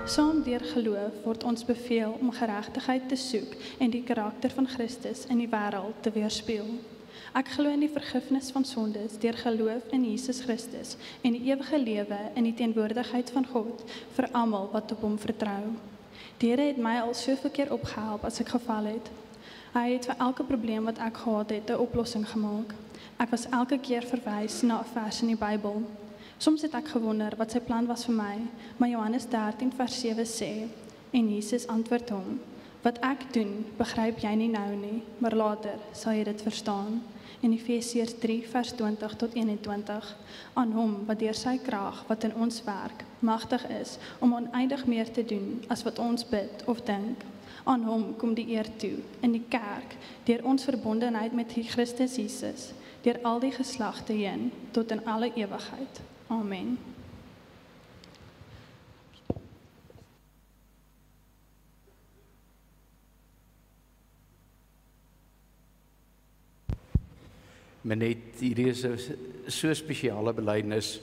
Saam deur geloof word ons beveel om geregtigheid te soek en die karakter van Christus in die wêreld te weerspieël. Ek glo in die vergifnis van sondes deur geloof in Jesus Christus en die ewige lewe in die teenwoordigheid van God vir almal wat op hom vertrou. Die Here het my al soveel keer opgehelp as ek geval het. Hy het vir elke probleem wat ek gehad het 'n oplossing gemaak. Ek was elke keer verwys na 'n vers in die Bybel. Soms het ek gewonder wat sy plan was vir my, maar Johannes 13 vers 7 sê, en Jesus antwoord hom, wat ek doen, begryp jy nie nou nie, maar later sal jy dit verstaan. In Efesiërs 3 vers 20 tot 21, aan hom wat deur sy krag wat in ons werk, magtig is om oneindig meer te doen as wat ons bid of dink. Aan hom kom die eer toe in die kerk, deur ons verbondenheid met Christus Jesus, deur al die geslagte heen, tot in alle ewigheid. Amen. Menet, hierdie is 'n so spesiale belydenis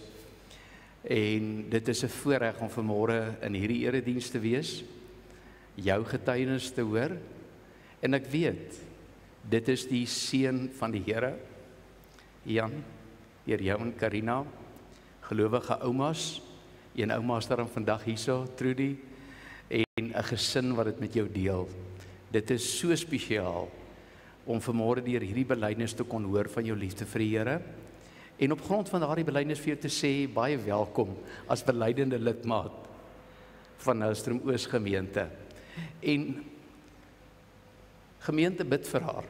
en dit is 'n voorreg om vanmôre in hierdie erediens te wees, jou getuienis te hoor en ek weet, dit is die seën van die Here, Jan, deur jou en Karina, gelowige oumas, een ouma is daar vandag hierso, Trudy, en 'n gesin wat dit met jou deel. Dit is so spesiaal om vanmôre deur hierdie belydenis te kon hoor van jou liefde vir die Here en op grond van daardie belydenis vir jou te sê, baie welkom as belydende lidmaat van Nelstroom Oos gemeente. En gemeente bid vir haar.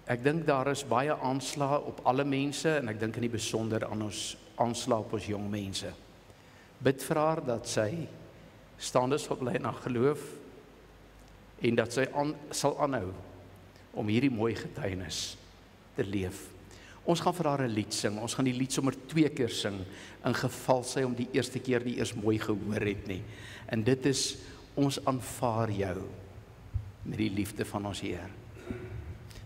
Ek dink daar is baie aanslag op alle mense en ek dink in die besonder aan ons aanslag op ons jong mense. Bid vir haar dat sy staande sal bly in haar geloof en dat sy sal aanhou om hierdie mooi getuienis te leef. Ons gaan vir haar 'n lied sing. Ons gaan die lied sommer 2 keer sing in geval sy om die eerste keer nie eers mooi gehoor het nie. En dit is ons aanvaar jou met die liefde van ons Heer.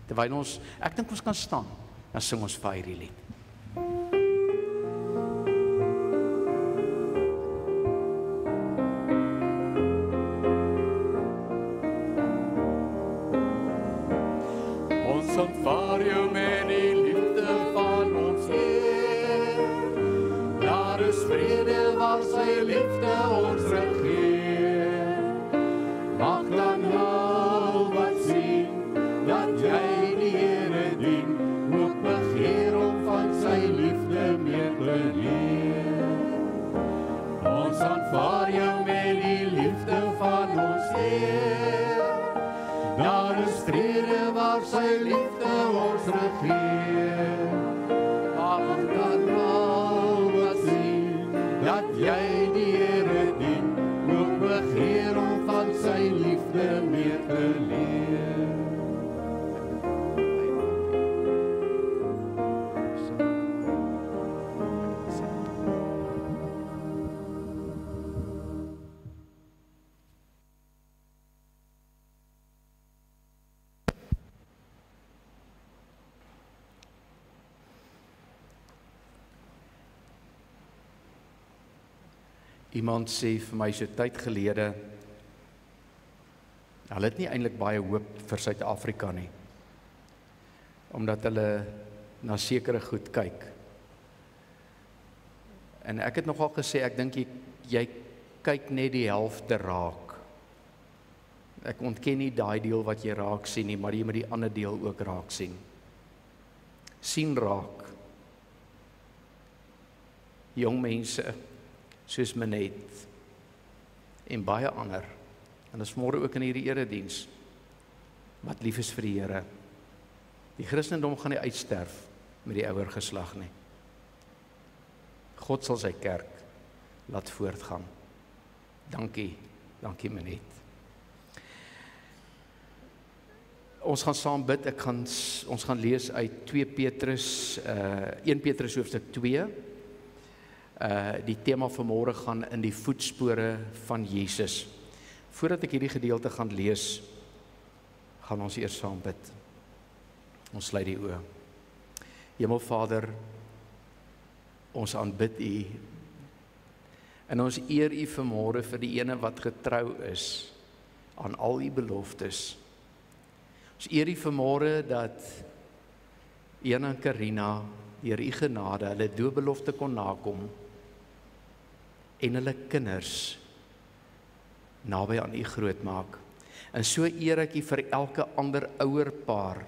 Terwyl ons, ek dink ons kan staan, dan sing ons vir hierdie lied. Ons aanvaar jou met die liefde van ons Heer. Daar is vrede waar sy liefde ons regeer. Mag dan al wat sien, dat jy die Here dien, ook begeer om van sy liefde meer te leer. Ons aanvaar jou met die liefde van ons Heer. Daar is vrede waar sy liefde ons regeer. Mag dan al wat sien, dat jy die Here dien, ook begeer om van sy liefde meer te leer. Iemand sê vir my so tyd gelede, hulle het nie eintlik baie hoop vir Suid-Afrika nie, omdat hulle na sekere goed kyk. En ek het nogal gesê, ek dink jy kyk net die helfte raak. Ek ontken nie daai deel wat jy raak sien nie, maar jy moet die ander deel ook raak sien. Sien raak. Jong mense, soos Menet en baie ander, en ons môre ook in hierdie erediens, wat lief is vir die Here. Die Christendom gaan nie uitsterf met die ouer geslag nie. God sal sy kerk laat voortgaan. Dankie Menet. Ons gaan saam bid, ons gaan lees uit 1 Petrus hoofstuk 2, die tema van môre gaan in die voetspore van Jesus. Voordat ek hierdie gedeelte gaan lees, gaan ons eers saam bid. Ons sluit die oë. Hemelvader, ons aanbid U. En ons eer U vanmôre vir die ene wat getrou is aan al U beloftes. Ons eer U vanmôre dat Jan en Karina deur U genade hulle doopbelofte kon nakom en hulle kinders naby aan U grootmaak. En so eer ek U vir elke ander ouerpaar,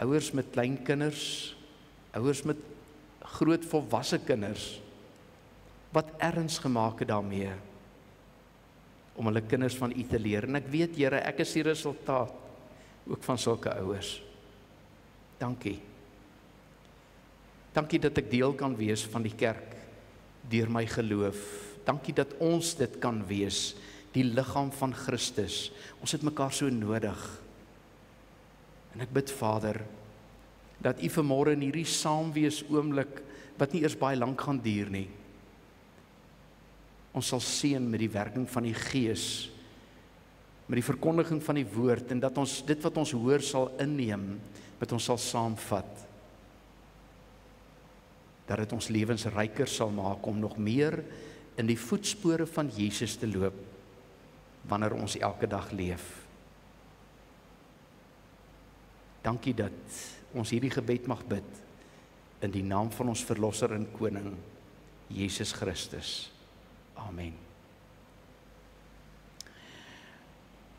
ouers met kleinkinders, ouers met groot volwasse kinders, wat erns gemaak het daarmee, om hulle kinders van U te leer. En ek weet, Here, ek is die resultaat ook van sulke ouers. Dankie. Dankie dat ek deel kan wees van die kerk deur my geloof. Dankie dat ons dit kan wees, die liggaam van Christus. Ons het mekaar so nodig. En ek bid, Vader, dat U vanmôre in hierdie saamwees oomblik, wat nie eers baie lank gaan duur nie, ons sal seën met die werking van die Gees, met die verkondiging van die woord, en dat ons dit wat ons hoor sal inneem, met ons sal saamvat, dat dit ons lewens ryker sal maak om nog meer in die voetspore van Jesus te loop, wanneer ons elke dag leef. Dankie dat ons hierdie gebed mag bid, in die naam van ons Verlosser en Koning, Jesus Christus. Amen.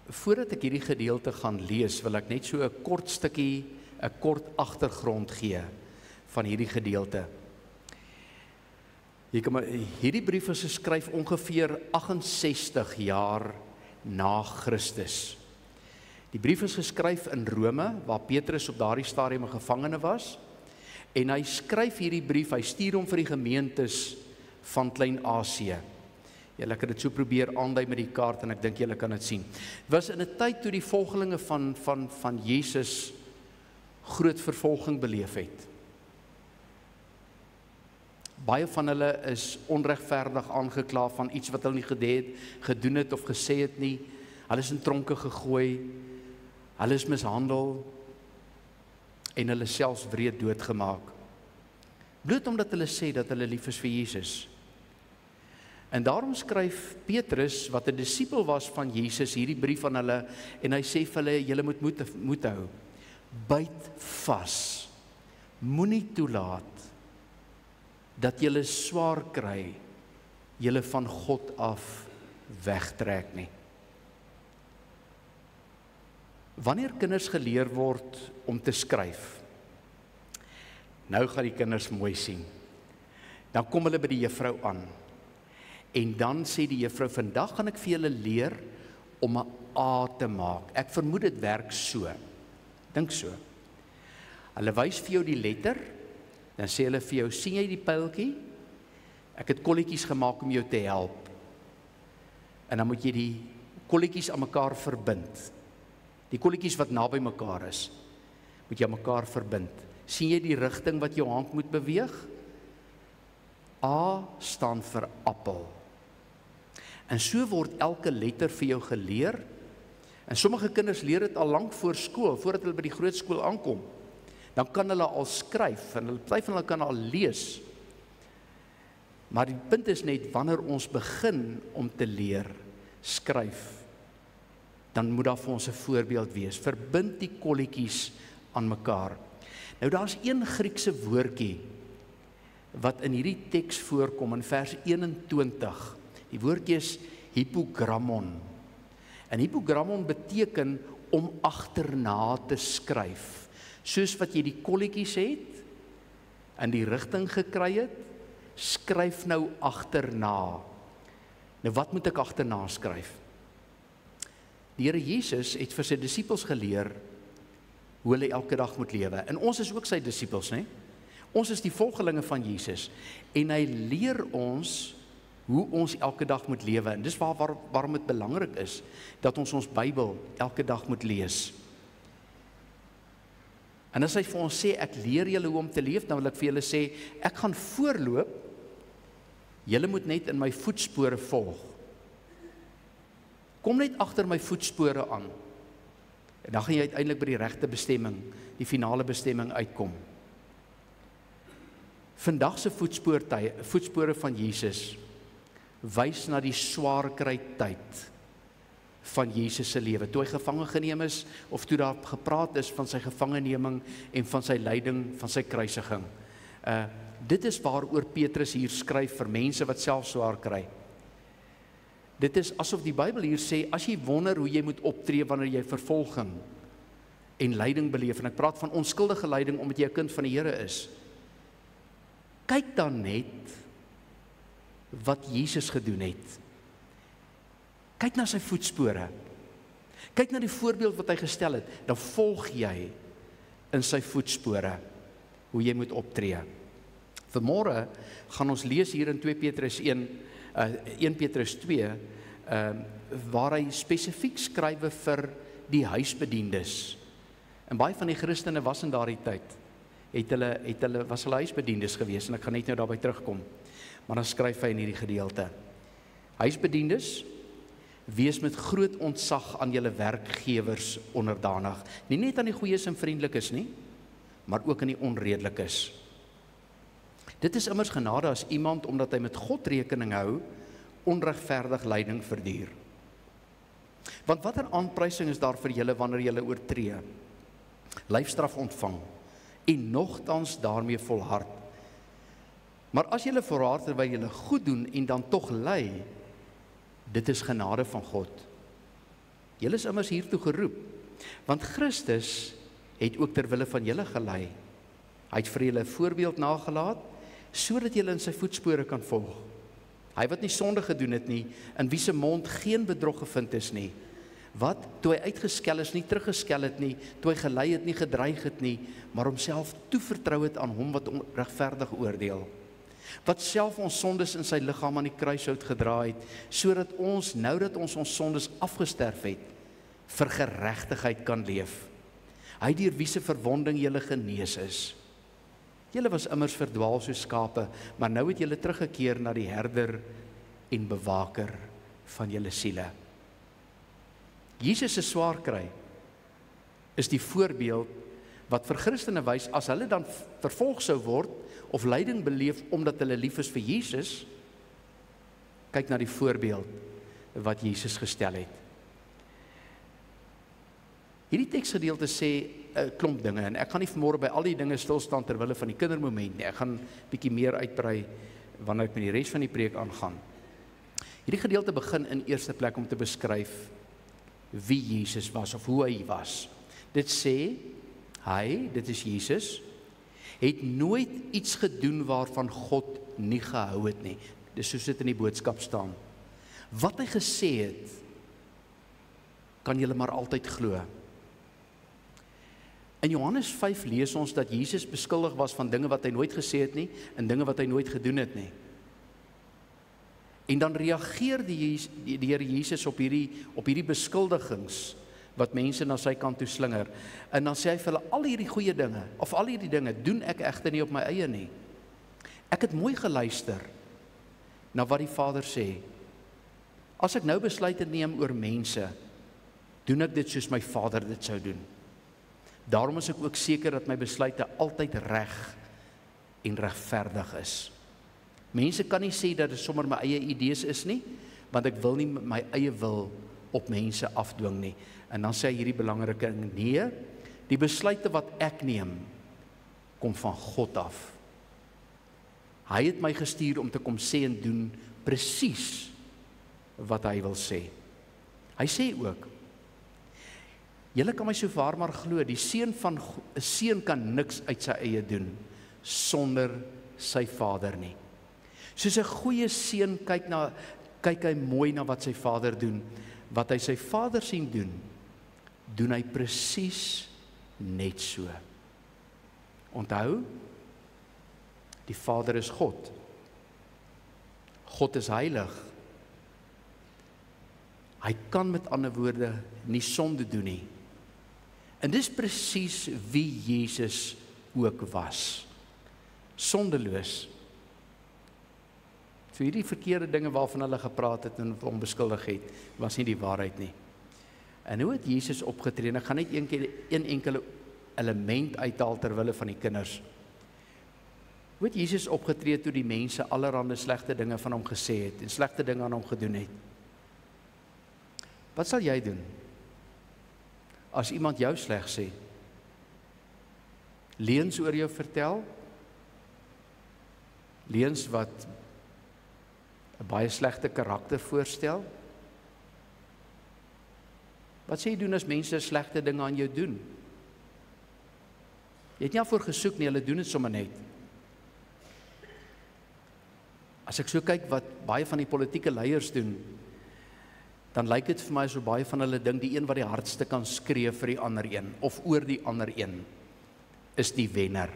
Voordat ek hierdie gedeelte gaan lees, wil ek net so 'n kort stukkie, 'n kort agtergrond gee van hierdie gedeelte. Hierdie brief is geskryf ongeveer 68 jaar na Christus. Die brief is geskryf in Rome, waar Petrus op daardie stadium 'n gevangene was, en hy skryf hierdie brief, hy stuur hom vir die gemeentes van Klein-Asië. Julle kan dit so probeer aandui met die kaart, en ek dink julle kan dit sien. Dit was in 'n tyd toe die volgelinge van Jesus groot vervolging beleef het. Baie van hulle is onregverdig aangekla van iets wat hulle nie gedoen het of gesê het nie. Hulle is in tronke gegooi, hulle is mishandel, en hulle selfs wreed doodgemaak. Bloot omdat hulle sê dat hulle lief is vir Jesus. En daarom skryf Petrus, wat 'n disipel was van Jesus, hierdie brief aan hulle, en hy sê vir hulle, julle moet moed hou. Byt vas. Moenie toelaat dat julle swaar kry, julle van God af wegtrek nie. Wanneer kinders geleer word om te skryf, nou gaan die kinders mooi sien. Dan kom hulle by die juffrou aan, en dan sê die juffrou, vandag gaan ek vir julle leer om 'n A te maak. Ek vermoed dit werk so. Dink so. Hulle wys vir jou die letter, dan sê hulle vir jou, sien jy die pyltjie? Ek het kolletjies gemaak om jou te help. En dan moet jy die kolletjies aan mekaar verbind. Die kolletjies wat naby mekaar is, moet jy aan mekaar verbind. Sien jy die rigting wat jou hand moet beweeg? A staan vir appel. En so word elke letter vir jou geleer. En sommige kinders leer dit al lank voor skool, voordat hulle by die groot skool aankom. Dan kan hulle al skryf, en party van hulle kan al lees. Maar die punt is net, wanneer ons begin om te leer skryf, dan moet daar vir ons 'n voorbeeld wees. Verbind die kolletjies aan mekaar. Nou daar's een Griekse woordjie wat in hierdie teks voorkom in vers 21. Die woordjie is hypogrammon. En hypogrammon beteken om agterna te skryf. Soos wat jy die kolletjies het, in die rigting gekry het, skryf nou agterna. Nou wat moet ek agterna skryf? Die Here Jesus het vir sy disippels geleer hoe hulle elke dag moet lewe. En ons is ook sy disippels, né? Ons is die volgelinge van Jesus. En hy leer ons hoe ons elke dag moet lewe. En dis waarom dit belangrik is dat ons Bybel elke dag moet lees. En as hy vir ons sê, ek leer julle hoe om te leef, dan wil ek vir julle sê, ek gaan voorloop, julle moet net in my voetspore volg. Kom net agter my voetspore aan. En dan gaan jy uiteindelik by die regte bestemming, die finale bestemming uitkom. Vandag se voetspore van Jesus wys na die swaar kry tyd van Jesus se lewe, toe hy gevange geneem is, of toe daar gepraat is van sy gevangeneming en van sy lyding, van sy kruisiging. Dit is waaroor Petrus hier skryf vir mense wat self swaar kry. Dit is asof die Bybel hier sê, as jy wonder hoe jy moet optree wanneer jy vervolging en lyding beleef, en ek praat van onskuldige lyding omdat jy 'n kind van die Here is, kyk dan net wat Jesus gedoen het. Kyk na sy voetspore. Kyk na die voorbeeld wat hy gestel het, dan volg jy in sy voetspore hoe jy moet optree. Vanmôre gaan ons lees hier in 2 Petrus 1 Petrus 2, waar hy spesifiek skrywe vir die huisbediendes. En baie van die Christene was in daardie tyd, was hulle huisbediendes gewees, en ek gaan net nou daarby terugkom. Maar dan skryf hy in hierdie gedeelte: Huisbediendes, wees met groot ontzag aan julle werkgewers onderdanig, nie net aan die goeies en vriendelikes nie, maar ook aan die onredelikes. Dit is immers genade as iemand, omdat hy met God rekening hou, onregverdig lyding verduur. Want watter aanprysing is daar vir julle wanneer julle oortree, lyfstraf ontvang, en nogtans daarmee volhard? Maar as julle volhard terwyl julle goed doen en dan tog ly, dit is genade van God. Julle is immers hiertoe geroep, want Christus het ook ter wille van julle gely. Hy het vir julle 'n voorbeeld nagelaat, sodat julle in sy voetspore kan volg. Hy wat nie sonde gedoen het nie, in wie se mond geen bedrog gevind is nie, wat, toe hy uitgeskel is, nie teruggeskel het nie, toe hy gelei het, nie gedreig het nie, maar homself toevertrou het aan hom wat regverdig oordeel, wat self ons sondes in sy liggaam aan die kruishout gedra het, sodat ons, nou dat ons sondes afgesterf het, vir geregtigheid kan leef. Hy deur wie se verwonding julle genees is. Julle was immers verdwaal soos skape, maar nou het julle teruggekeer na die herder en bewaker van julle siele. Jesus se swaar kry is die voorbeeld wat vir Christene wys, as hulle dan vervolg sou word of lyding beleef omdat hulle lief is vir Jesus, kyk na die voorbeeld wat Jesus gestel het. Hierdie teksgedeelte sê 'n klomp dinge, en ek gaan nie vanmôre by al die dinge stilstaan ter wille van die kindermoment nie. Ek gaan bietjie meer uitbrei wanneer ek met die res van die preek aangaan. Hierdie gedeelte begin in eerste plek om te beskryf wie Jesus was of hoe hy was. Dit sê, hy, dit is Jesus, het nooit iets gedoen waarvan God nie gehou het nie. Dis soos dit in die boodskap staan. Wat hy gesê het, kan julle maar altyd glo. In Johannes 5 lees ons dat Jesus beskuldig was van dinge wat hy nooit gesê het nie, en dinge wat hy nooit gedoen het nie. En dan reageer die Here Jesus op hierdie beskuldigings wat mense na sy kant toe slinger. En dan sê hy vir hulle, al hierdie goeie dinge, of al hierdie dinge, doen ek egter nie op my eie nie. Ek het mooi geluister na wat die Vader sê. As ek nou besluite neem oor mense, doen ek dit soos my Vader dit sou doen. Daarom is ek ook seker dat my besluite altyd reg en regverdig is. Mense kan nie sê dat dit sommer my eie idees is nie, want ek wil nie my eie wil op mense afdwing nie. En dan sê hy hierdie belangrike ding, nee, die besluite wat ek neem, kom van God af. Hy het my gestuur om te kom sê en doen presies wat hy wil sê. Hy sê ook, julle kan my so waar maar glo, die seun kan niks uit sy eie doen, sonder sy vader nie. Soos 'n goeie seun kyk hy mooi na wat sy vader doen. Wat hy sy vader sien doen, doen hy presies net so. Onthou, die Vader is God. God is heilig. Hy kan met ander woorde nie sonde doen nie. En dis presies wie Jesus ook was. Sondeloos. So hierdie verkeerde dinge waarvan hulle gepraat het en hom beskuldig het, was nie die waarheid nie. En hoe het Jesus opgetree? Ek gaan net een enkele element uithaal ter wille van die kinders. Hoe het Jesus opgetree toe die mense allerhande slegte dinge van hom gesê het en slegte dinge aan hom gedoen het? Wat sal jy doen as iemand jou sleg sê? Leuns oor jou vertel? Leuns wat 'n baie slegte karakter voorstel? Wat sê jy doen as mense slegte dinge aan jou doen? Jy het nie daarvoor gesoek nie, hulle doen dit sommer net. As ek so kyk wat baie van die politieke leiers doen, dan lyk dit vir my so baie van hulle ding, die een wat die hardste kan skree vir die ander een, of oor die ander een, is die wenner.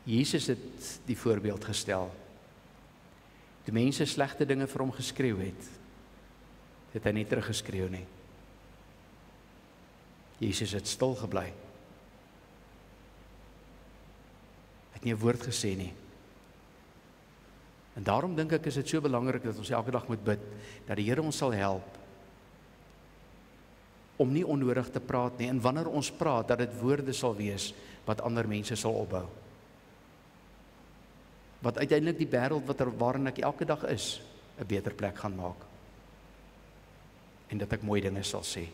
Jesus het die voorbeeld gestel. Die mense slegte dinge vir hom geskreeu het hy nie teruggeskreeu nie. Jesus het stil gebly. Het nie 'n woord gesê nie. En daarom dink ek is dit so belangrik dat ons elke dag moet bid, dat die Here ons sal help om nie onnodig te praat nie, en wanneer ons praat, dat dit woorde sal wees wat ander mense sal opbou. Wat uiteindelik die wêreld waarin ek elke dag is, 'n beter plek gaan maak. En dat ek mooi dinge sal sê.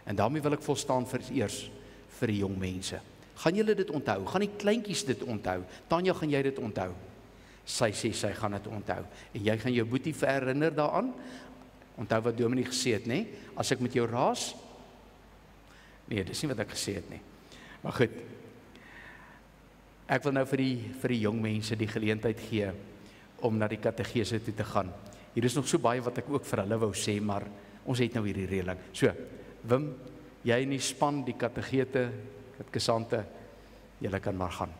En daarmee wil ek volstaan eers vir die jong mense. Gaan julle dit onthou? Gaan die kleintjies dit onthou? Tanya, gaan jy dit onthou? Sy sê sy gaan dit onthou. En jy gaan jou boetie herinner daaraan. Onthou wat Dominee gesê het, nê? As ek met jou raas? Nee, dis nie wat ek gesê het nie. Maar goed. Ek wil nou vir die jong mense die geleentheid gee om na die katedese toe te gaan. Hier is nog so baie wat ek ook vir hulle wou sê, maar ons het nou hierdie reëling. So, Wim, jy in die span, die katedete, katekesante, julle kan maar gaan.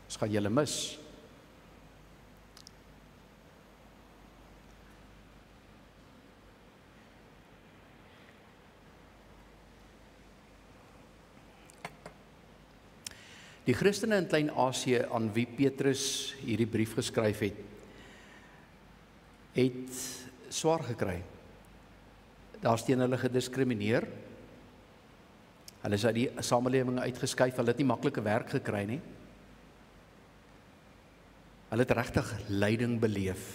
Ons gaan julle mis. Die Christene in Klein-Asië aan wie Petrus hierdie brief geskryf het swaar gekry. Daar is teen hulle gediskrimineer. Hulle is uit die samelewing uitgeskuif, hulle het nie maklike werk gekry nie. Hulle het regtig lyding beleef.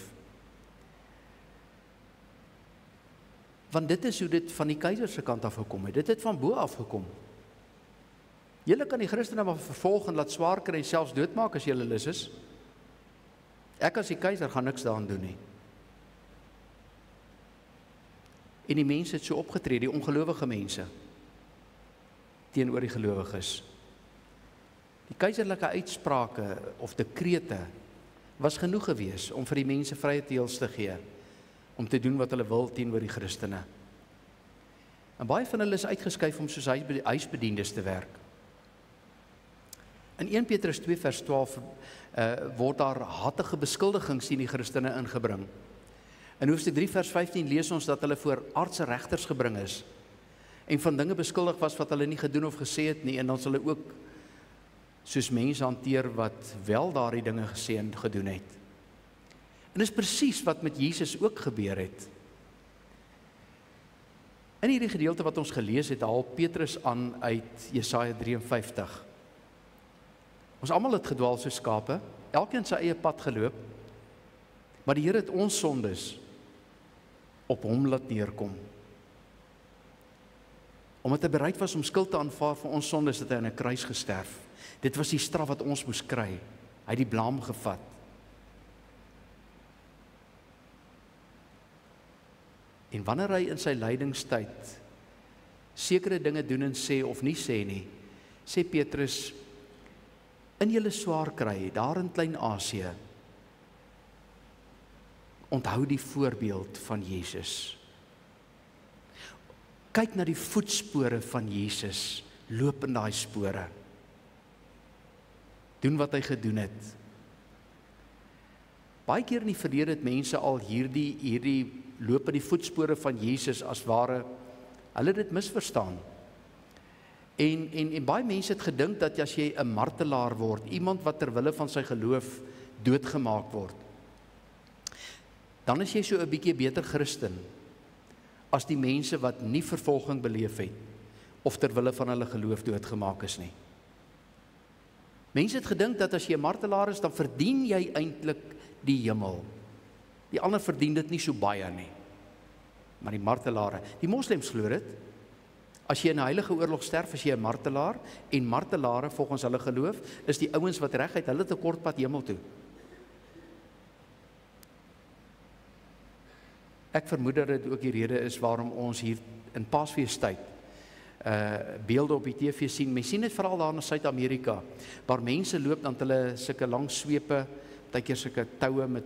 Want dit is hoe dit van die keiser se kant af gekom het. Dit het van bo af gekom. Julle kan die Christene maar vervolg en laat swaar kry en selfs doodmaak as julle lus is. Ek as die keiser gaan niks daaraan doen nie. En die mense het so opgetree, die ongelowige mense, teenoor die gelowiges. Die keiserlike uitsprake of dekrete was genoeg gewees om vir die mense vrye teels te gee, om te doen wat hulle wil teenoor die Christene. En baie van hulle is uitgeskuif om soos huisbediendes te werk. In 1 Petrus 2 vers 12 word daar hattige beskuldigings teen die Christene ingebring. In hoofstuk 3 vers 15 lees ons dat hulle voor aardse regters gebring is en van dinge beskuldig was wat hulle nie gedoen of gesê het nie, en dan sal hulle ook soos mense hanteer wat wel daardie dinge gesê en gedoen het. En dis presies wat met Jesus ook gebeur het. In hierdie gedeelte wat ons gelees het, haal Petrus aan uit Jesaja 53. Ons almal het gedwaal soos skape, elkeen sy eie pad geloop, maar die Here het ons sondes op hom laat neerkom. Omdat hy bereid was om skuld te aanvaar vir ons sondes, het hy aan 'n kruis gesterf. Dit was die straf wat ons moes kry. Hy het die blaam gevat. En wanneer hy in sy lydingstyd sekere dinge doen en sê of nie sê nie, sê Petrus, in julle swaar kry, daar in Klein-Asië, onthou die voorbeeld van Jesus. Kyk na die voetspore van Jesus, loop in daai spore. Doen wat hy gedoen het. Baie keer in die verlede het mense al hierdie loop in die voetspore van Jesus as ware Hulle het dit misverstaan. En baie mense het gedink dat as jy 'n martelaar word, iemand wat ter wille van sy geloof doodgemaak word, dan is jy so 'n bietjie beter Christen as die mense wat nie vervolging beleef het of ter wille van hulle geloof doodgemaak is nie. Mense het gedink dat as jy 'n martelaar is, dan verdien jy eintlik die hemel. Die ander verdien dit nie so baie nie. Maar die martelare, die moslems glo dit. As jy in 'n heilige oorlog sterf, is jy 'n martelaar, en martelare volgens hulle geloof is die ouens wat reguit, hulle het 'n kort pad hemel toe. Ek vermoed dat dit ook die rede is waarom ons hier in Paasfeestyd beelde op die TV sien. Mens sien dit veral daar in Suid-Amerika, waar mense loop dan hulle sulke lang swepe, partykeer sulke toue met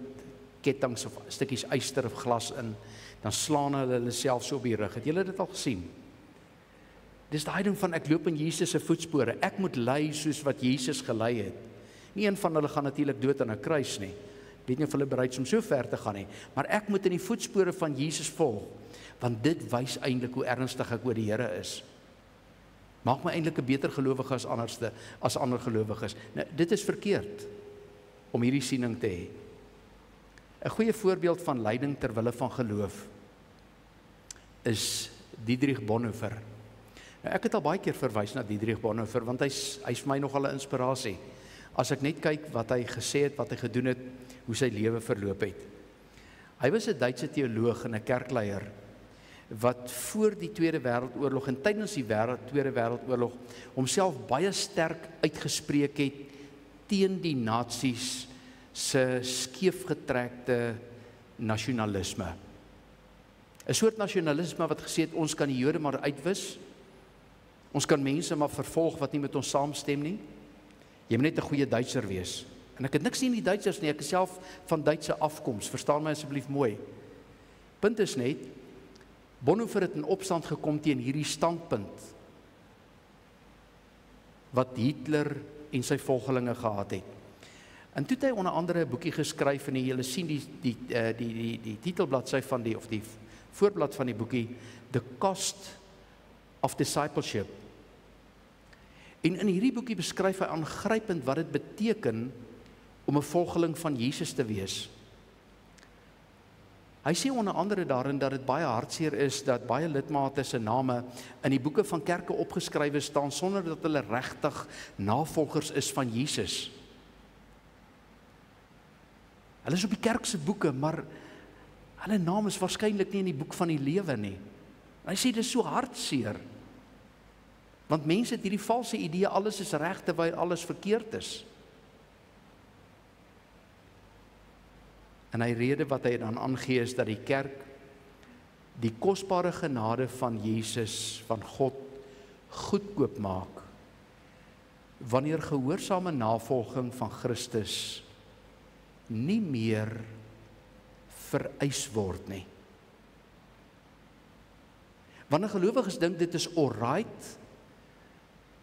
kettinge of stukkies yster of glas in, dan slaan hulle self so op die rug. Het julle dit al gesien? Dis daai ding van ek loop in Jesus se voetspore. Ek moet lei soos wat Jesus gelei het. Nie een van hulle gaan natuurlik dood aan 'n kruis nie. Ek weet nie of hulle bereid is om so ver te gaan nie, maar ek moet in die voetspore van Jesus volg, want dit wys eintlik hoe ernstig ek oor die Here is. Maak my eintlik 'n beter gelowige as ander gelowiges. Nou, dit is verkeerd om hierdie siening te hê. 'n Goeie voorbeeld van lyding ter wille van geloof is Dietrich Bonhoeffer. Nou, ek het al baie keer verwys na Dietrich Bonhoeffer, want hy's vir my nogal 'n inspirasie. As ek net kyk wat hy gesê het, wat hy gedoen het, hoe sy lewe verloop het. Hy was 'n Duitse teoloog en 'n kerkleier wat voor die Tweede Wêreldoorlog en tydens die Tweede Wêreldoorlog homself baie sterk uitgespreek het teen die nasies se skeefgetrekte nasionalisme. 'n Soort nasionalisme wat gesê het, ons kan die Jode maar uitwis, ons kan mense maar vervolg wat nie met ons saamstem nie. Jy moet net 'n goeie Duitser wees. En ek het niks nie in die Duitsers nie, ek is self van Duitse afkoms, verstaan my asseblief mooi. Punt is net, Bonhoeffer het in opstand gekom teen hierdie standpunt wat Hitler en sy volgelinge gehad het. En toe het hy onder andere 'n boekie geskryf, en julle sien die titelbladsy van die voorblad van die boekie, The Cost of Discipleship. En in hierdie boekie beskryf hy aangrypend wat dit beteken om 'n volgeling van Jesus te wees. Hy sê onder andere daarin dat dit baie hartseer is dat baie lidmate se name in die boeke van kerke opgeskrywe staan sonder dat hulle regtig navolgers is van Jesus. Hulle is op die kerk se boeke, maar hulle naam is waarskynlik nie in die boek van die lewe nie. Hy sê dit is so hartseer. Want mense het hierdie valse idee, alles is reg terwyl alles verkeerd is. En hy rede wat hy dan aangee is dat die kerk die kosbare genade van Jesus, van God, goedkoop maak, wanneer gehoorsame navolging van Christus nie meer vereis word nie. Wanneer gelowiges dink dit is alright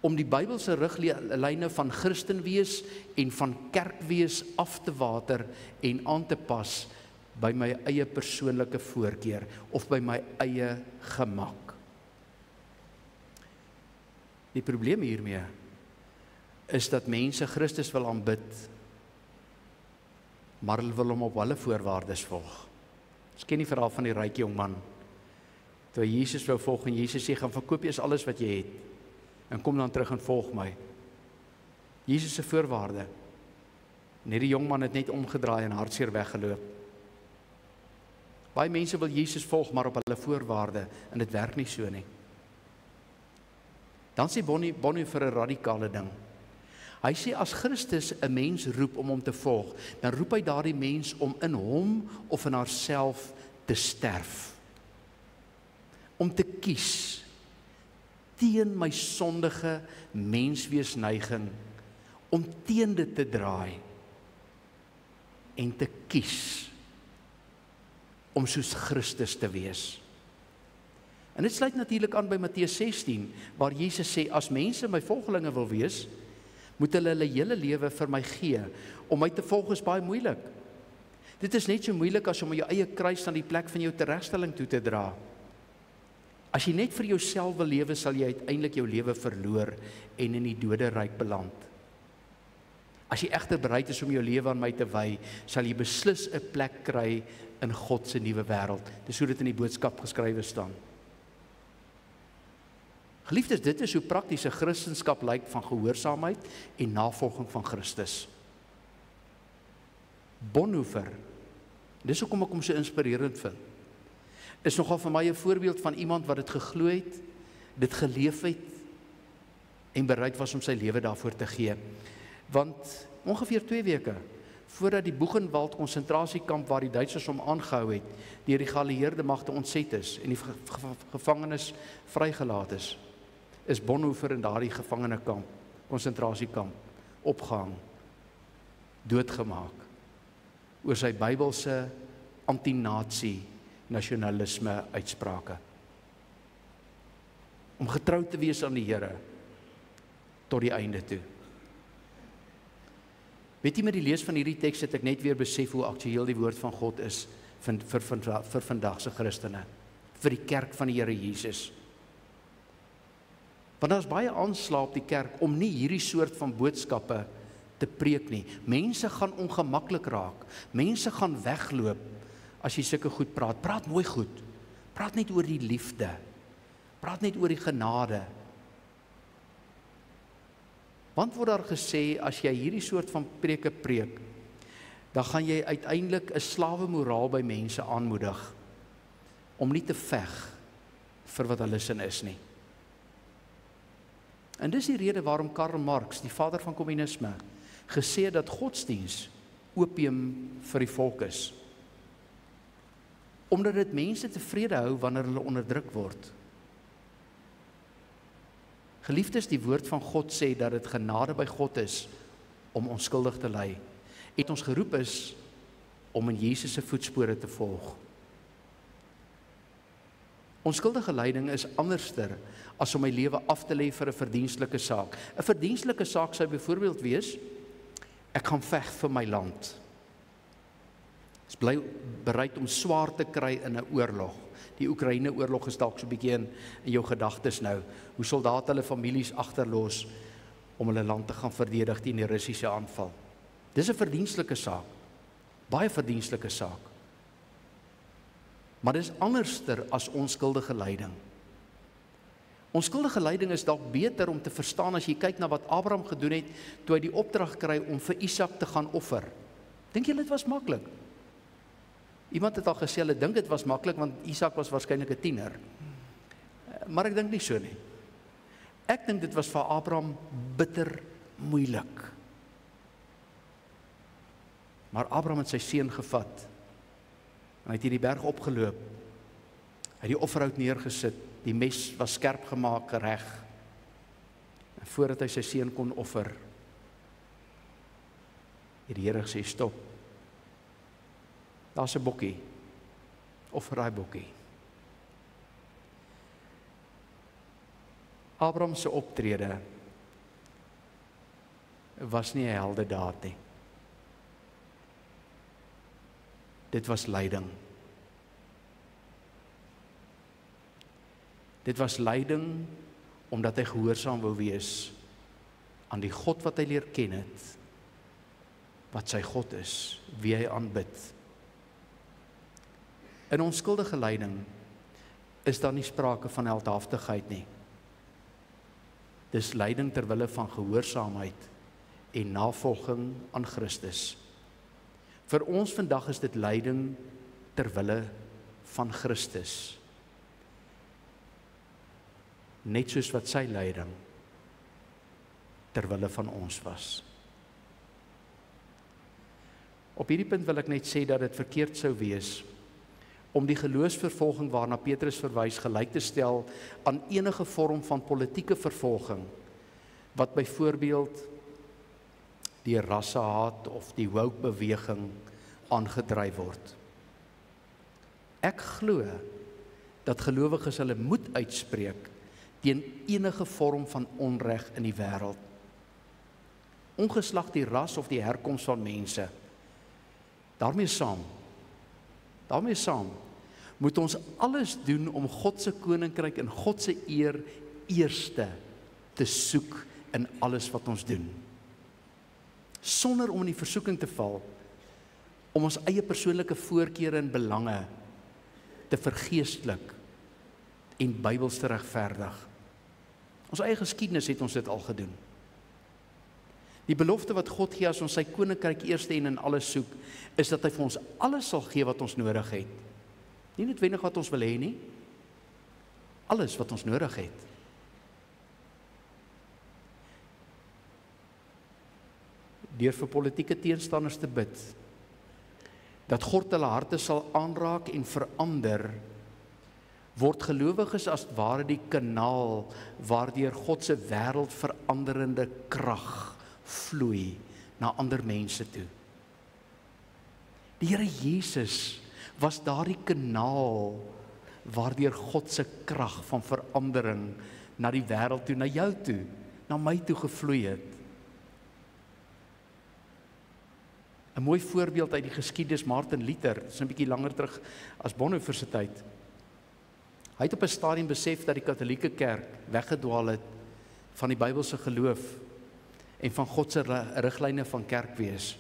om die Bybelse riglyne van Christen wees en van kerk wees af te water en aan te pas by my eie persoonlike voorkeur of by my eie gemak. Die probleem hiermee is dat mense Christus wil aanbid, maar hulle wil hom op hulle voorwaardes volg. Ons ken die verhaal van die ryke jongman. Toe hy Jesus wou volg en Jesus sê, gaan verkoop eers alles wat jy het en kom dan terug en volg my. Jesus se voorwaarde. Net die jongman het net omgedraai en hartseer weggeloop. Baie mense wil Jesus volg, maar op hulle voorwaarde, en dit werk nie so nie. Dan sê Bonnie vir 'n radikale ding. Hy sê as Christus 'n mens roep om hom te volg, dan roep hy daardie mens om in hom of in haarself te sterf. Om te kies teen my sondige mensweesneiging, om teen dit te draai en te kies om soos Christus te wees. En dit sluit natuurlik aan by Matteus 16, waar Jesus sê, as mense my volgelinge wil wees, moet hulle hulle hele lewe vir my gee. Om my te volg is baie moeilik. Dit is net so moeilik as om jou eie kruis aan die plek van jou teregstelling toe te dra. As jy net vir jouself wil lewe, sal jy uiteindelik jou lewe verloor en in die doderyk beland. As jy egter bereid is om jou lewe aan my te wy, sal jy beslis 'n plek kry in God se nuwe wêreld. Dis hoe dit in die boodskap geskrywe staan. Geliefdes, dit is hoe praktiese Christendom lyk van gehoorsaamheid en navolging van Christus. Bonhoeffer, dis hoekom ek hom so inspirerend vind, is nogal vir my 'n voorbeeld van iemand wat dit geglo het, dit geleef het en bereid was om sy lewe daarvoor te gee. Want ongeveer 2 weke voordat die Buchenwald konsentrasiekamp waar die Duitsers hom aangehou het, deur die geallieerde magte ontset is en die gevangenes vrygelaat is Bonhoeffer in daardie gevangenekamp, konsentrasiekamp, opgehang, doodgemaak, oor sy Bybelse anti-nazi nasionalisme uitsprake. Om getrou te wees aan die Here tot die einde toe. Weet jy, met die lees van hierdie teks het ek net weer besef hoe aktueel die woord van God is vir vandag se Christene, vir die kerk van die Here Jesus. Want daar is baie aanslae op die kerk om nie hierdie soort van boodskappe te preek nie. Mense gaan ongemaklik raak. Mense gaan wegloop as jy sulke goed praat. Praat mooi goed. Praat net oor die liefde. Praat net oor die genade. Want word daar gesê, as jy hierdie soort van preke preek, dan gaan jy uiteindelik 'n slawe moraal by mense aanmoedig om nie te veg vir wat hulle sin is nie. En dis die rede waarom Karl Marx, die vader van kommunisme, gesê het dat godsdiens opium vir die volk is. Omdat dit mense tevrede hou wanneer hulle onderdruk word. Geliefdes, die woord van God sê dat dit genade by God is om onskuldig te lei. Het ons geroep is om in Jesus se voetspore te volg. Onskuldige lyding is anderster as om my lewe af te lê vir 'n verdienstelike saak. 'n Verdienstelike saak sou byvoorbeeld wees, ek gaan veg vir my land. Ek is bly bereid om swaar te kry in 'n oorlog. Die Oekraïne-oorlog is dalk so 'n bietjie in jou gedagtes nou. Hoe soldate hulle families agterlos om hulle land te gaan verdedig teen die Russiese aanval. Dis 'n verdienstelike saak. Baie verdienstelike saak. Maar dis anderster as onskuldige lyding. Onskuldige lyding is dalk beter om te verstaan as jy kyk na wat Abraham gedoen het toe hy die opdrag kry om vir Isak te gaan offer. Dink julle dit was maklik? Iemand het al gesê hulle dink dit was maklik want Isak was waarskynlik 'n tiener. Maar ek dink nie so nie. Ek dink dit was vir Abraham bitter moeilik. Maar Abraham het sy seun gevat. En hy het hierdie berg opgeloop. Hy het die offerhout neergesit. Die mes was skerp gemaak, reg. En voordat hy sy seun kon offer, het die Here gesê stop. Daar's 'n bokkie. Offer daai bokkie. Abraham se optrede was nie 'n heldedaad nie. Dit was lyding. Dit was lyding omdat hy gehoorsaam wou wees aan die God wat hy leer ken het, wat sy God is, wie hy aanbid. In onskuldige lyding is daar nie sprake van heldhaftigheid nie. Dis lyding ter wille van gehoorsaamheid en navolging aan Christus. Vir ons vandag is dit lyding ter wille van Christus. Net soos wat sy lyding ter wille van ons was. Op hierdie punt wil ek net sê dat dit verkeerd sou wees om die geloofsvervolging waarna Petrus verwys gelyk te stel aan enige vorm van politieke vervolging, wat byvoorbeeld die rassehaat of die woke beweging aangedryf word. Ek glo dat gelowiges hulle moed uitspreek teen enige vorm van onreg in die wêreld. Ongeslag die ras of die herkoms van mense. Daarmee saam, moet ons alles doen om God se koninkryk en God se eer eerste te soek in alles wat ons doen. Sonder om in die versoeking te val, om ons eie persoonlike voorkeure en belange te vergeestelik en Bybels te regverdig. Ons eie geskiedenis het ons dit al gedoen. Die belofte wat God gee as ons sy koninkryk eerste en in alles soek, is dat hy vir ons alles sal gee wat ons nodig het. Nie noodwendig wat ons wil hê nie, alles wat ons nodig het. Deur vir politieke teenstanders te bid, dat God hulle harte sal aanraak en verander, word gelowiges as ware die kanaal waardeur God se wêreldveranderende krag vloei na ander mense toe. Die Here Jesus was daardie kanaal waardeur God se krag van verandering na die wêreld toe, na jou toe, na my toe gevloei het. 'n mooi voorbeeld uit die geskiedenis, Martin Luther, dis 'n bietjie langer terug as Bonhoeffer se tyd. Hy het op 'n stadium besef dat die Katolieke Kerk weggedwaal het van die Bybelse geloof en van God se riglyne van kerkwees.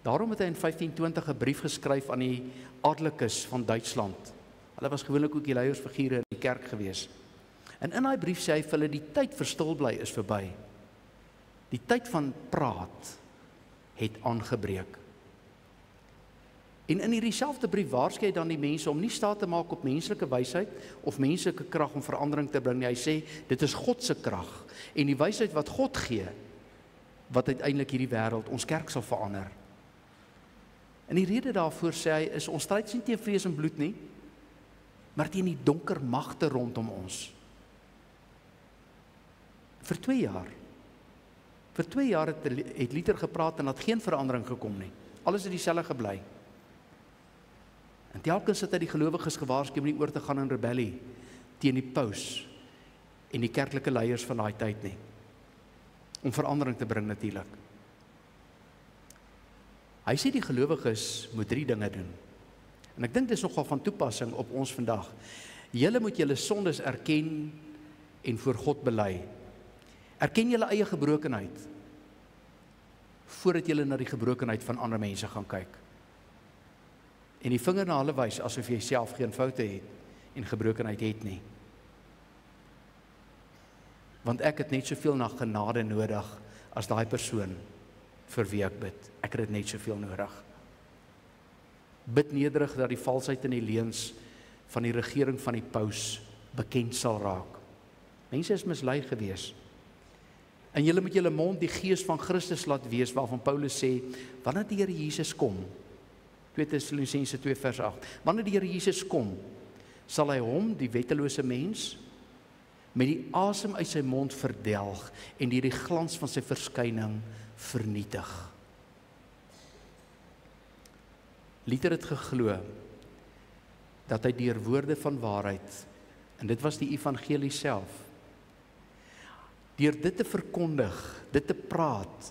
Daarom het hy in 1520 'n brief geskryf aan die adellikes van Duitsland. Hulle was gewoonlik ook die leiersfigure in die kerk gewees. En in daai brief sê hy vir hulle, die tyd vir stilbly is verby. Die tyd van praat het aangebreek. En in hierdie selfde brief waarsku hy dan die mense om nie staat te maak op menslike wysheid of menslike krag om verandering te bring nie. Hy sê, dit is God se krag en die wysheid wat God gee, wat uiteindelik hierdie wêreld, ons kerk sal verander. En die rede daarvoor sê hy, is ons stryd nie teen vlees en bloed nie, maar teen die donker magte rondom ons. Vir 2 jaar. Vir 2 jaar het Luther gepraat en het geen verandering gekom nie. Alles het dieselfde gebly. En telkens het hy die gelowiges gewaarsku om nie oor te gaan in rebellie teen die paus en die kerklike leiers van daai tyd nie. Om verandering te bring natuurlik. Hy sê die gelowiges moet 3 dinge doen. En ek dink dit is nogal van toepassing op ons vandag. Julle moet julle sondes erken en voor God bely. Erken julle eie gebrokenheid voordat julle na die gebrokenheid van ander mense gaan kyk. En die vinger na hulle wys asof jy self geen foute het en gebrokenheid het nie. Want ek het net soveel na genade nodig as daai persoon vir wie ek bid. Ek het dit net soveel nodig. Bid nederig dat die valsheid en die leuns van die regering van die paus bekend sal raak. Mense is mislei gewees. En julle moet julle mond die gees van Christus laat wees, waarvan Paulus sê, wanneer die Here Jesus kom, 2 Tessalonisense 2 vers 8, wanneer die Here Jesus kom, sal hy hom, die wettelose mens, met die asem uit sy mond verdelg en deur die glans van sy verskyning vernietig. Luther het geglo dat hy deur woorde van waarheid, en dit was die evangelie self, deur dit te verkondig, dit te praat,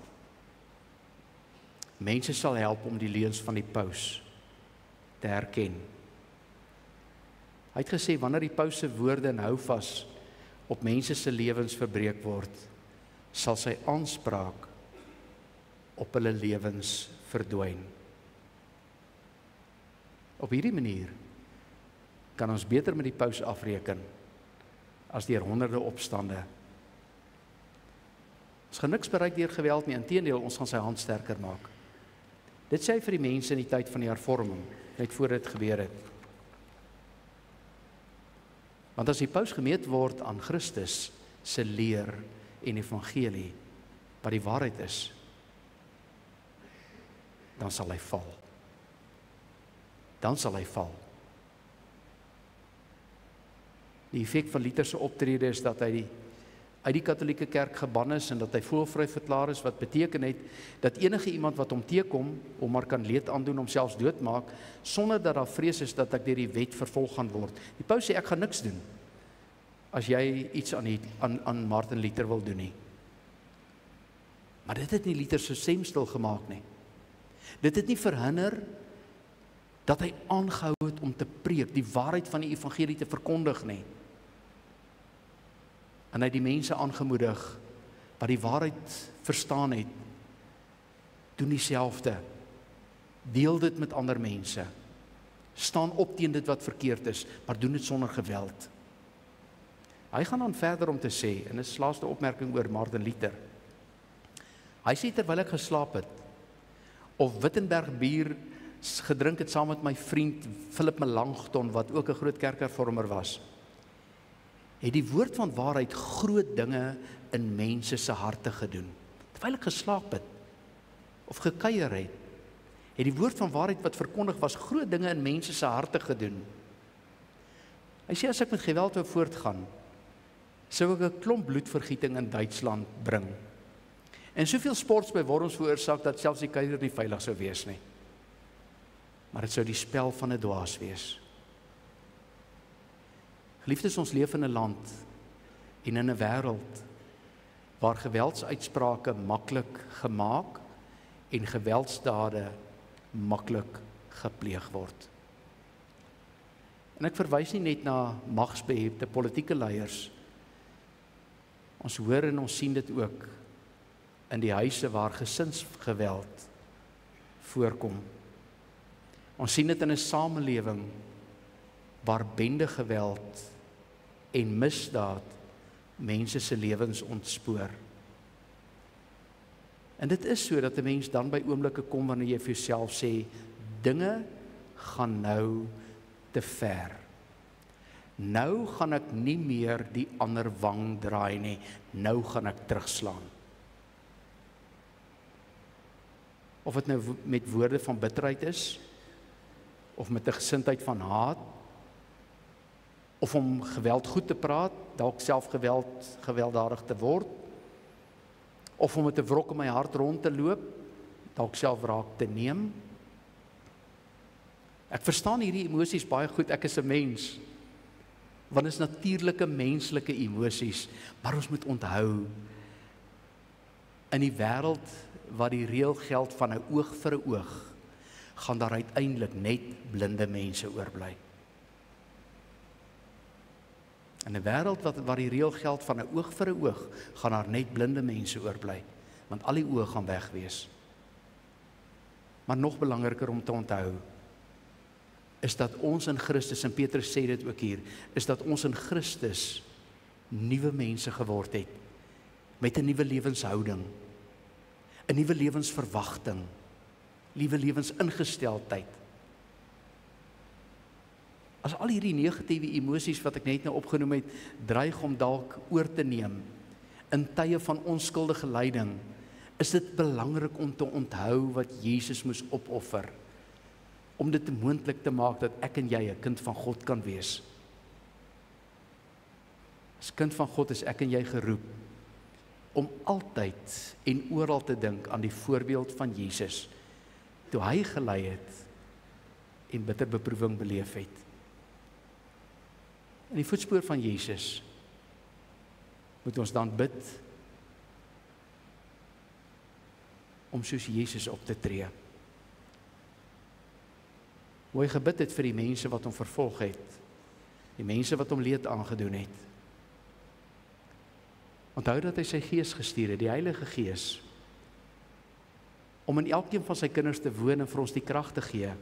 mense sal help om die leuns van die paus te herken. Hy het gesê, wanneer die paus se woorde en houvas op mense se lewens verbreek word, sal sy aanspraak op hulle lewens verdwyn. Op hierdie manier kan ons beter met die paus afreken as deur honderde opstande. Ons gaan niks bereik deur geweld nie, inteendeel, ons gaan sy hand sterker maak. Dit sê hy vir die mense in die tyd van die hervorming, net voor dit gebeur het. Want as die paus gemeet word aan Christus se leer en evangelie, wat die waarheid is, dan sal hy val. Dan sal hy val. Die effek van Luther se optrede is dat hy uit die Katolieke Kerk geban is en dat hy voelvry verklaar is, wat beteken het dat enige iemand wat hom teekom, hom maar kan leed aandoen, hom selfs doodmaak, sonder dat daar vrees is dat ek deur die wet vervolg gaan word. Die paus sê, ek gaan niks doen as jy iets aan Martin Luther wil doen nie. Maar dit het nie Luther se stem stil gemaak nie. Dit het nie verhinder dat hy aangehou het om te preek, die waarheid van die evangelie te verkondig nie. En hy het die mense aangemoedig wat die waarheid verstaan het, doen dieselfde. Deel dit met ander mense. Staan op teen dit wat verkeerd is, maar doen dit sonder geweld. Hy gaan dan verder om te sê, en dit is die laaste opmerking oor Martin Luther. Hy sê terwyl ek geslaap het, of Wittenberg bier gedrink het saam met my vriend Philip Melanchthon, wat ook 'n groot kerkhervormer was, het die woord van waarheid groot dinge in mense se harte gedoen. Terwyl ek geslaap het, of gekuier het, het die woord van waarheid wat verkondig was, groot dinge in mense se harte gedoen. Hy sê, as ek met geweld wou voortgaan, sou ek 'n klomp bloedvergieting in Duitsland bring. En soveel sports by Worms veroorsaak, dat selfs die keizer nie veilig sou wees nie. Maar dit sou die spel van 'n dwaas wees. Geliefdes, ons leef in 'n land en in 'n wêreld waar geweldsuitsprake maklik gemaak en geweldsdade maklik gepleeg word. En ek verwys nie net na magsbehepte politieke leiers. Ons hoor en ons sien dit ook in die huise waar gesinsgeweld voorkom. Ons sien dit in 'n samelewing waar bendegeweld en misdaad mense se lewens ontspoor. En dit is so dat 'n mens dan by oomblikke kom wanneer jy vir jouself sê, dinge gaan nou te ver. Nou gaan ek nie meer die ander wang draai nie, nou gaan ek terugslaan. Of dit nou met woorde van bitterheid is, of met 'n gesindheid van haat, of om geweld goed te praat, dalk self gewelddadig te word, of om met 'n wrok in my hart rond te loop, dalk self wraak te neem. Ek verstaan hierdie emosies baie goed, ek is 'n mens, want dit is natuurlike menslike emosies, maar ons moet onthou, in die wêreld waar die reël geld van 'n oog vir 'n oog, gaan daar uiteindelik net blinde mense oorbly. In 'n wêreld waar die reël geld van 'n oog vir 'n oog, gaan daar net blinde mense oorbly, want al die oë gaan weg wees. Maar nog belangriker om te onthou, is dat ons in Christus, en Petrus sê dit ook hier, is dat ons in Christus nuwe mense geword het, met 'n nuwe lewenshouding, 'n nuwe lewensverwagting, nuwe lewensingesteldheid. As al hierdie negatiewe emosies wat ek net nou opgenoem het, dreig om dalk oor te neem in tye van onskuldige lyding, is dit belangrik om te onthou wat Jesus moes opoffer, om dit moontlik te maak dat ek en jy 'n kind van God kan wees. As kind van God is ek en jy geroep om altyd en oral te dink aan die voorbeeld van Jesus, toe hy gelei het en bitter beproewing beleef het. In die voetspoor van Jesus moet ons dan bid om soos Jesus op te tree. Hoe hy gebid het vir die mense wat hom vervolg het, die mense wat hom leed aangedoen het. Onthou dat hy sy Gees gestuur het, die Heilige Gees, om in elkeen van sy kinders te woon en vir ons die krag te gee,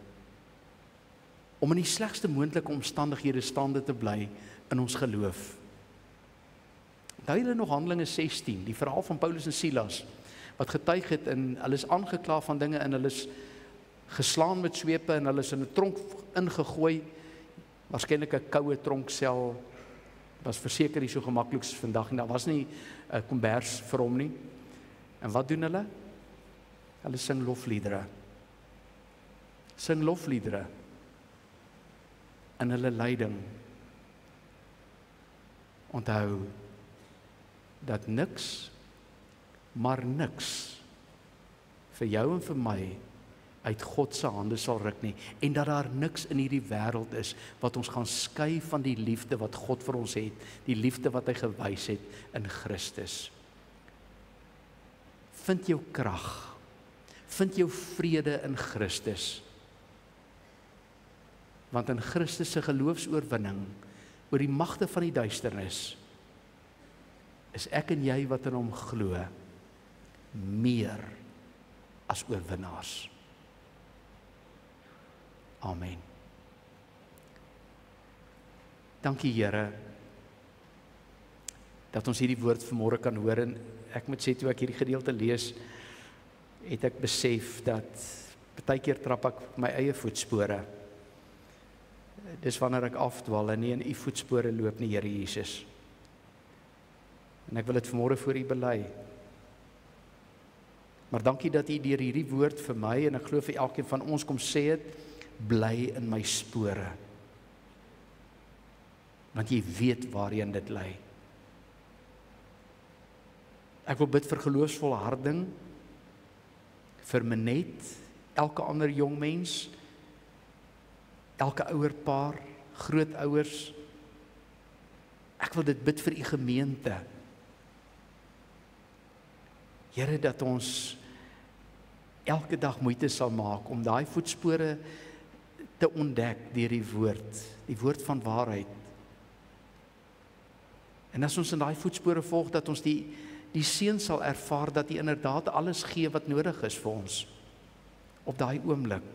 om in die slegste moontlike omstandighede staande te bly in ons geloof. Onthou julle nog Handelinge 16, die verhaal van Paulus en Silas, wat getuig het en hulle is aangekla van dinge en hulle is geslaan met swepe en hulle is in 'n tronk ingegooi, waarskynlik 'n koue tronksel, was verseker nie so gemaklik soos vandag nie, daar was nie 'n kombers vir hom nie. En wat doen hulle? Hulle sing lofliedere. Sing lofliedere in hulle lyding. Onthou dat niks, maar niks vir jou en vir my uit God se hande sal ruk nie, en dat daar niks in hierdie wêreld is wat ons gaan skei van die liefde wat God vir ons het, die liefde wat hy gewys het in Christus. Vind jou krag, vind jou vrede in Christus. Want in Christus se geloofsoorwinning oor die magte van die duisternis is ek en jy wat in hom glo meer as oorwinnaars. Amen. Dankie Here dat ons hierdie woord vanmôre kan hoor, en ek moet sê toe ek hierdie gedeelte lees, het ek besef dat baie keer trap ek my eie voetspore. Dis wanneer ek afdwaal en nie in u voetspore loop nie, Here Jesus. En ek wil dit vanmôre voor u bely. Maar dankie dat u deur hierdie woord vir my, en ek glo vir elkeen van ons kom sê het, bly in my spore. Want jy weet waarheen dit lei. Ek wil bid vir geloofsvolharding, vir Menet, elke ander jong mens, elke ouerpaar, grootouers. Ek wil dit bid vir u gemeente. Here, dat ons elke dag moeite sal maak om daai voetspore te ontdek deur die woord van waarheid. En as ons in daai voetspore volg, dat ons die seën sal ervaar dat U inderdaad alles gee wat nodig is vir ons op daai oomblik.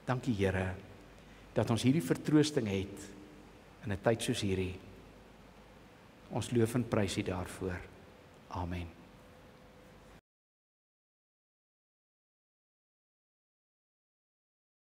Dankie Here dat ons hierdie vertroosting het in 'n tyd soos hierdie. Ons loof en prys U daarvoor. Amen.